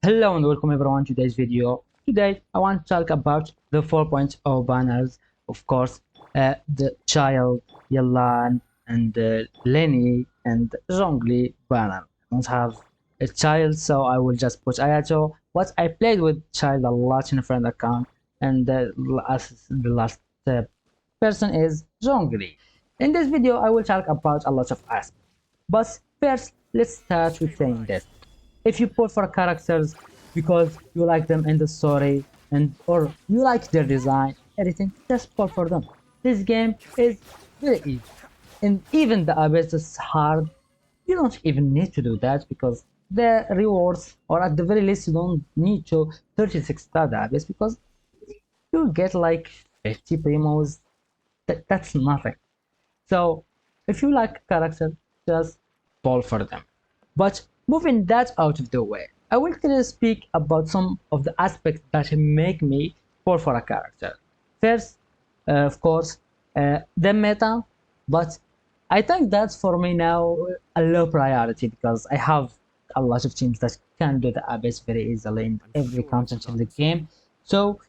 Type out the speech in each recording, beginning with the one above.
Hello and welcome everyone to today's video. Today I want to talk about the 4.0 banners. Of course, the child, Yalan, and Lenny and Zhongli banner. I don't have a child, so I will just put Ayato. But I played with child a lot in a friend account, and the last person is Zhongli. In this video, I will talk about a lot of aspects. But first, let's start with saying this. If you pull for characters because you like them in the story and or you like their design, everything, just pull for them. This game is very easy. And even the abyss is hard. You don't even need to do that because the rewards, or at the very least, you don't need to 36 star the abyss because you get like 50 primos. That's nothing. So if you like a character, just fall for them. But moving that out of the way, I will speak about some of the aspects that make me fall for a character. First, of course, the meta, but I think that's for me now a low priority because I have a lot of teams that can do the abyss very easily in every content in the game. So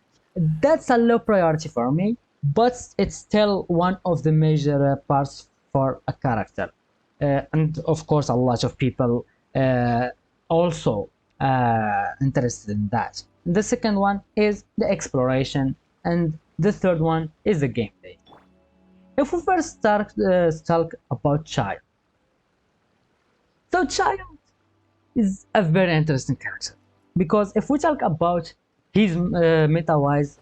that's a low priority for me, but it's still one of the major parts for a character. And of course, a lot of people also interested in that. The second one is the exploration, and the third one is the gameplay. If we first talk about Child, so Child is a very interesting character because if we talk about his meta-wise,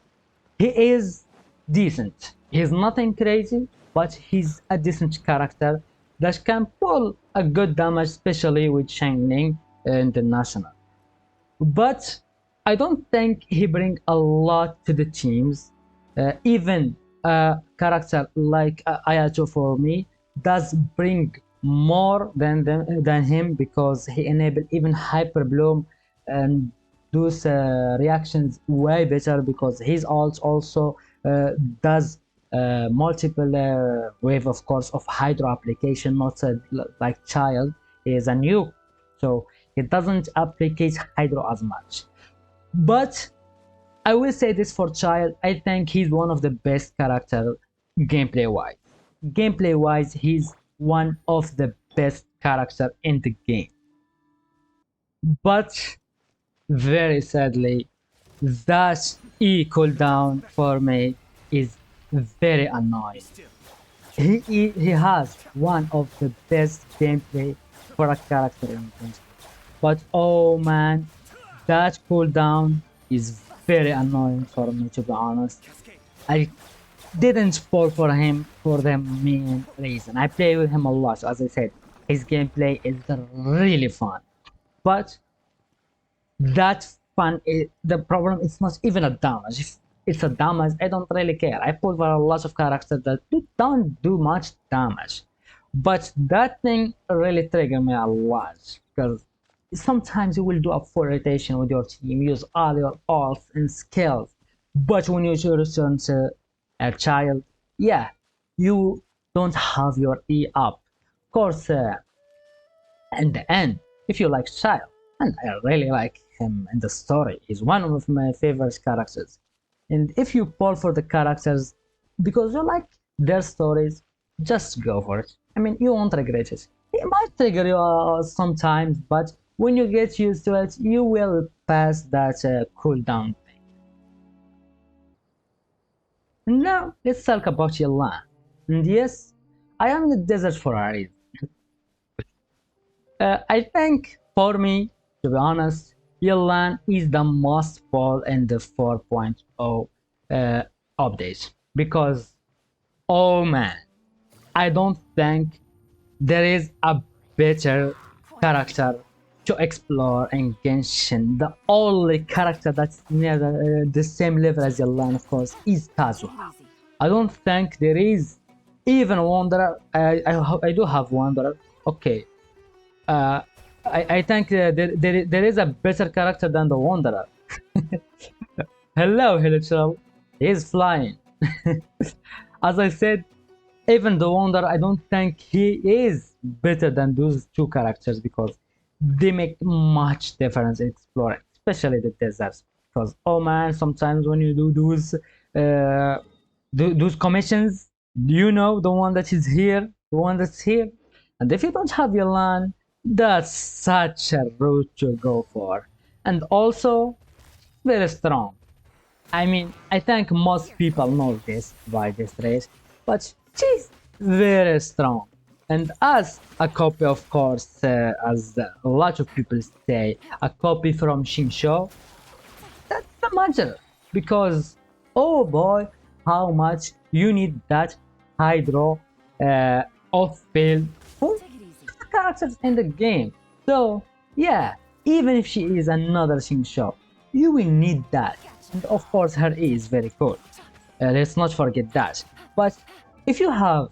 he is decent. He's nothing crazy, but he's a decent character that can pull a good damage, especially with Shining International. But I don't think he brings a lot to the teams. Even a character like Ayato for me does bring more than him because he enabled even Hyper Bloom and those reactions way better because his ult also does multiple wave, of course, of hydro application, not like Child is a nuke, so it doesn't applicate hydro as much. But I will say this for Child, I think he's one of the best character gameplay wise. Gameplay wise, he's one of the best character in the game. But very sadly, that E cooldown for me is very annoying. He has one of the best gameplay for a character in Genshin. But oh man, that cooldown is very annoying for me, to be honest. I didn't fall for him for the main reason. I play with him a lot, as I said. His gameplay is really fun. But that fun is the problem. It's not even a damage. If it's a damage, I don't really care. I pull for a lot of characters that don't do much damage, but that thing really triggered me a lot because sometimes you will do a full rotation with your team, use all your ults and skills, but when you return to a Child, yeah, you don't have your E up. Of course, in the end, if you like Child, and I really like him in the story, he's one of my favorite characters. And if you pull for the characters because you like their stories, just go for it. I mean, you won't regret it. It might trigger you sometimes, but when you get used to it, you will pass that cooldown thing. And now let's talk about Yelan. And yes, I am in the desert for a reason. I think for me, to be honest, Yelan is the most pull in the 4.0 update because, oh man, I don't think there is a better character to explore in Genshin. The only character that's near the same level as Yelan, of course, is Kazuha. I don't think there is even Wanderer. I do have Wanderer. Okay. I think there is a better character than the Wanderer. Hello, Hilichal. He's flying. As I said, even the Wanderer, I don't think he is better than those two characters because they make much difference in exploring. especially the deserts. Because oh man, sometimes when you do those commissions, you know the one that is here, the one that's here, and if you don't have your land, that's such a route to go for, and also very strong. I mean, I think most people know this by this race, but she's very strong. And as a copy, of course, as a lot of people say, a copy from Shinsho, that's the matter. Because, oh boy, how much you need that hydro uh, off-field for the characters in the game. So, yeah, even if she is another Shinsho, you will need that. And of course, her E is very cool. Let's not forget that. But if you have,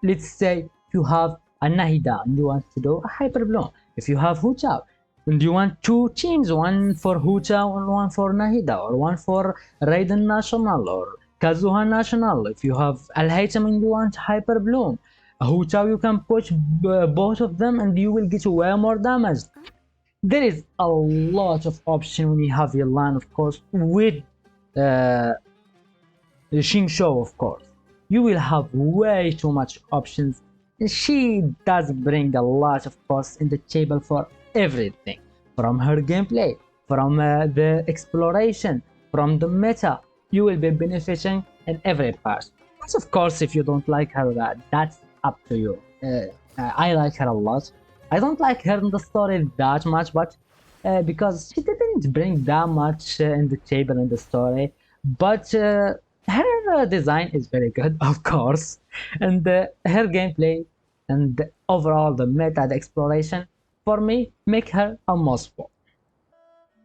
let's say, you have a Nahida and you want to do a Hyper Bloom. If you have Hucha and you want two teams, one for Hucha and one for Nahida, or one for Raiden National or Kazuha National. If you have Al Haytham and you want Hyper Bloom, Hucha you can push both of them and you will get way more damage. There is a lot of option when you have your line, of course, with uh, Shinsho, of course. You will have way too much options. And she does bring a lot of course in the table for everything, from her gameplay, from the exploration, from the meta. You will be benefiting in every part. But of course, if you don't like her, that's up to you. I like her a lot. I don't like her in the story that much, but because she didn't bring that much in the table in the story. But her design is very good, of course, and her gameplay and overall the meta, the exploration, for me, make her a must-watch.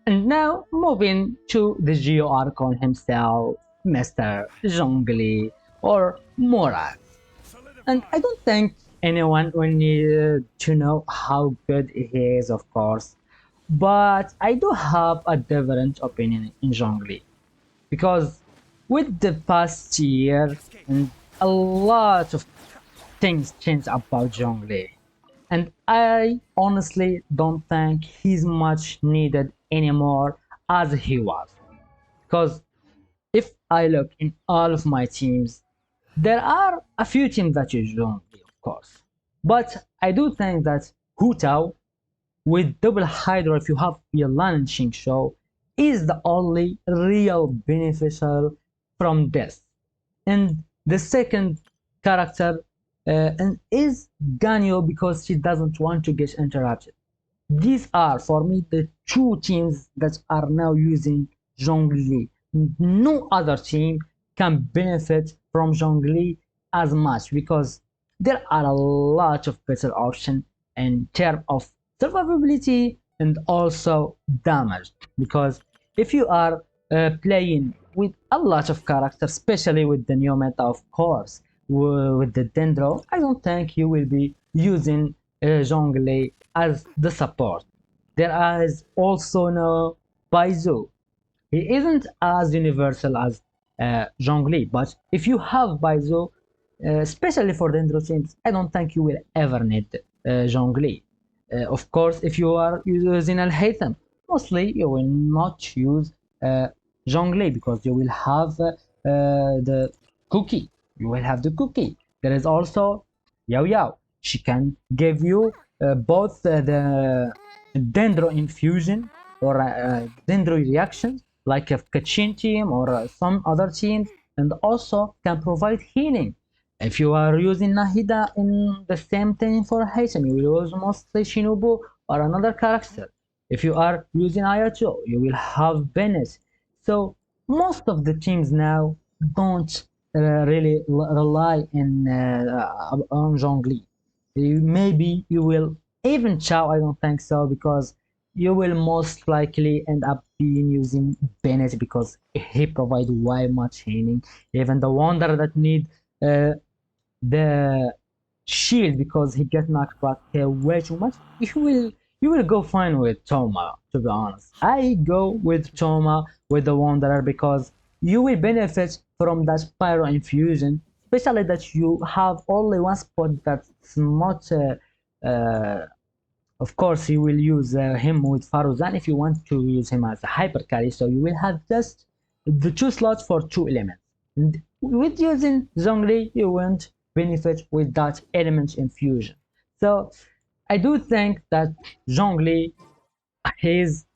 And now moving to the Geo Archon himself, Mr. Zhongli or Morak. And I don't think anyone will need to know how good he is, of course, but I do have a different opinion in Zhongli because with the past year and a lot of things changed about Zhongli, and I honestly don't think he's much needed anymore as he was. Because if I look in all of my teams, there are a few teams that use Zhongli, of course, but I do think that Hu Tao with double Hydra, if you have Yalan and Xingqiu, is the only real beneficial from this. And the second character and is Ganyu because she doesn't want to get interrupted. These are for me the two teams that are now using Zhongli. No other team can benefit from Zhongli as much because there are a lot of better options in terms of survivability and also damage. Because if you are playing with a lot of characters, especially with the new meta, of course, with the Dendro, I don't think you will be using Zhongli as the support. There is also no Baizu. He isn't as universal as Zhongli, but if you have Baizu, especially for Dendro teams, I don't think you will ever need Zhongli. Of course, if you are using Al Haytham, mostly you will not use Zhongli because you will have the cookie. You will have the cookie. There is also Yao Yao. She can give you both the Dendro infusion or Dendro reactions like a Kachin team or some other teams, and also can provide healing. If you are using Nahida in the same thing for Haitian, you will use mostly Shinobu or another character. If you are using Ayato, you will have Bennett. So most of the teams now don't really rely on Zhongli. Maybe you will even Chao. I don't think so because you will most likely end up being using Bennett because he provides way much healing. Even the Wanderer that need uh, the shield because he gets knocked back way too much, you will go fine with Toma, to be honest. I go with Toma with the Wanderer because you will benefit from that Pyro infusion, especially that you have only one spot that's not Of course, you will use him with Faruzan if you want to use him as a hyper carry. So you will have just the two slots for two elements. And with using Zhongli, you won't benefit with that element infusion. So I do think that Zhongli is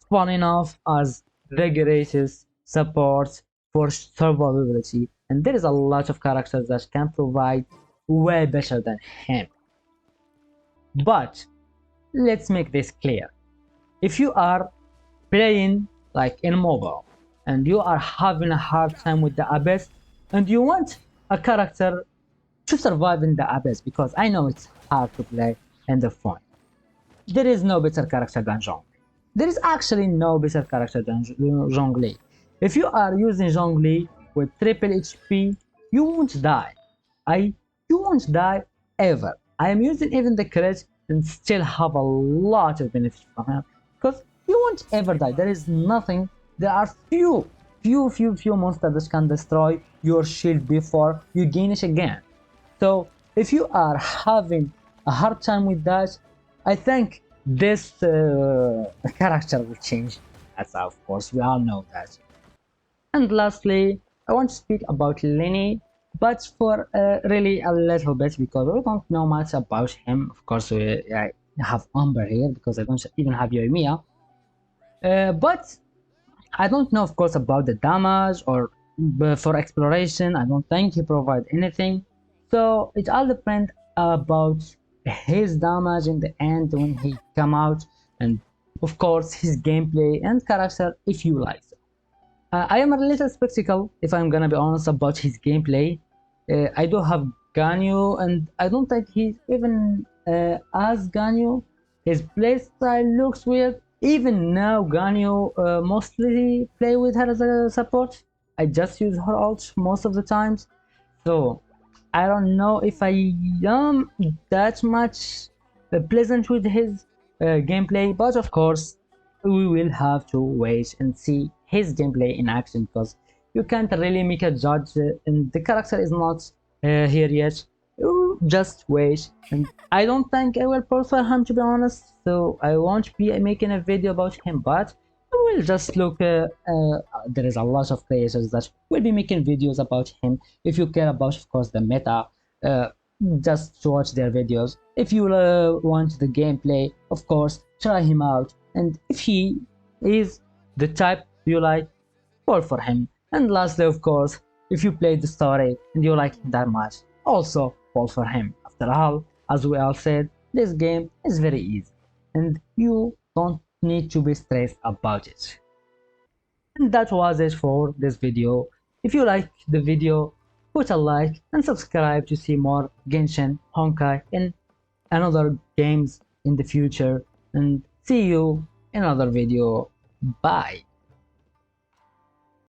fun enough as regulated support for survivability, and there is a lot of characters that can provide way better than him. But let's make this clear. If you are playing like in mobile and you are having a hard time with the abyss and you want a character to survive in the abyss, because I know it's hard to play in the phone, there is no better character than Zhongli. There is actually no better character than Zhongli. If you are using Zhongli with triple HP, you won't die. I You won't die ever. I am using even the crit and still have a lot of benefits from him because you won't ever die. There is nothing. There are few monsters that can destroy your shield before you gain it again. So if you are having a hard time with that, I think this character will change. That's of course we all know that. And lastly, I want to speak about Lenny, but for really a little bit because we don't know much about him. Of course, I have Amber here because I don't even have Yoimiya. But I don't know, of course, about the damage or for exploration. I don't think he provide anything. So it all depends about his damage in the end when he come out, and of course his gameplay and character if you like. I am a little skeptical, if I'm gonna be honest, about his gameplay. I do have Ganyu, and I don't think he's even as Ganyu. His playstyle looks weird. Even now, Ganyu mostly play with her as a support. I just use her ult most of the times. So I don't know if I am that much pleasant with his gameplay, but of course we will have to wait and see his gameplay in action because you can't really make a judge and the character is not here yet. You just wait, and I don't think I will prefer him, to be honest, so I won't be making a video about him, but I will just look there is a lot of creators that will be making videos about him. If you care about, of course, the meta, uh, just to watch their videos. If you want the gameplay, of course, try him out, and if he is the type you like, fall for him. And lastly, of course, if you played the story and you like him that much, also fall for him. After all, as we all said, this game is very easy and you don't need to be stressed about it. And that was it for this video. If you liked the video, put a like and subscribe to see more Genshin, Honkai, and another games in the future. And see you in another video. Bye.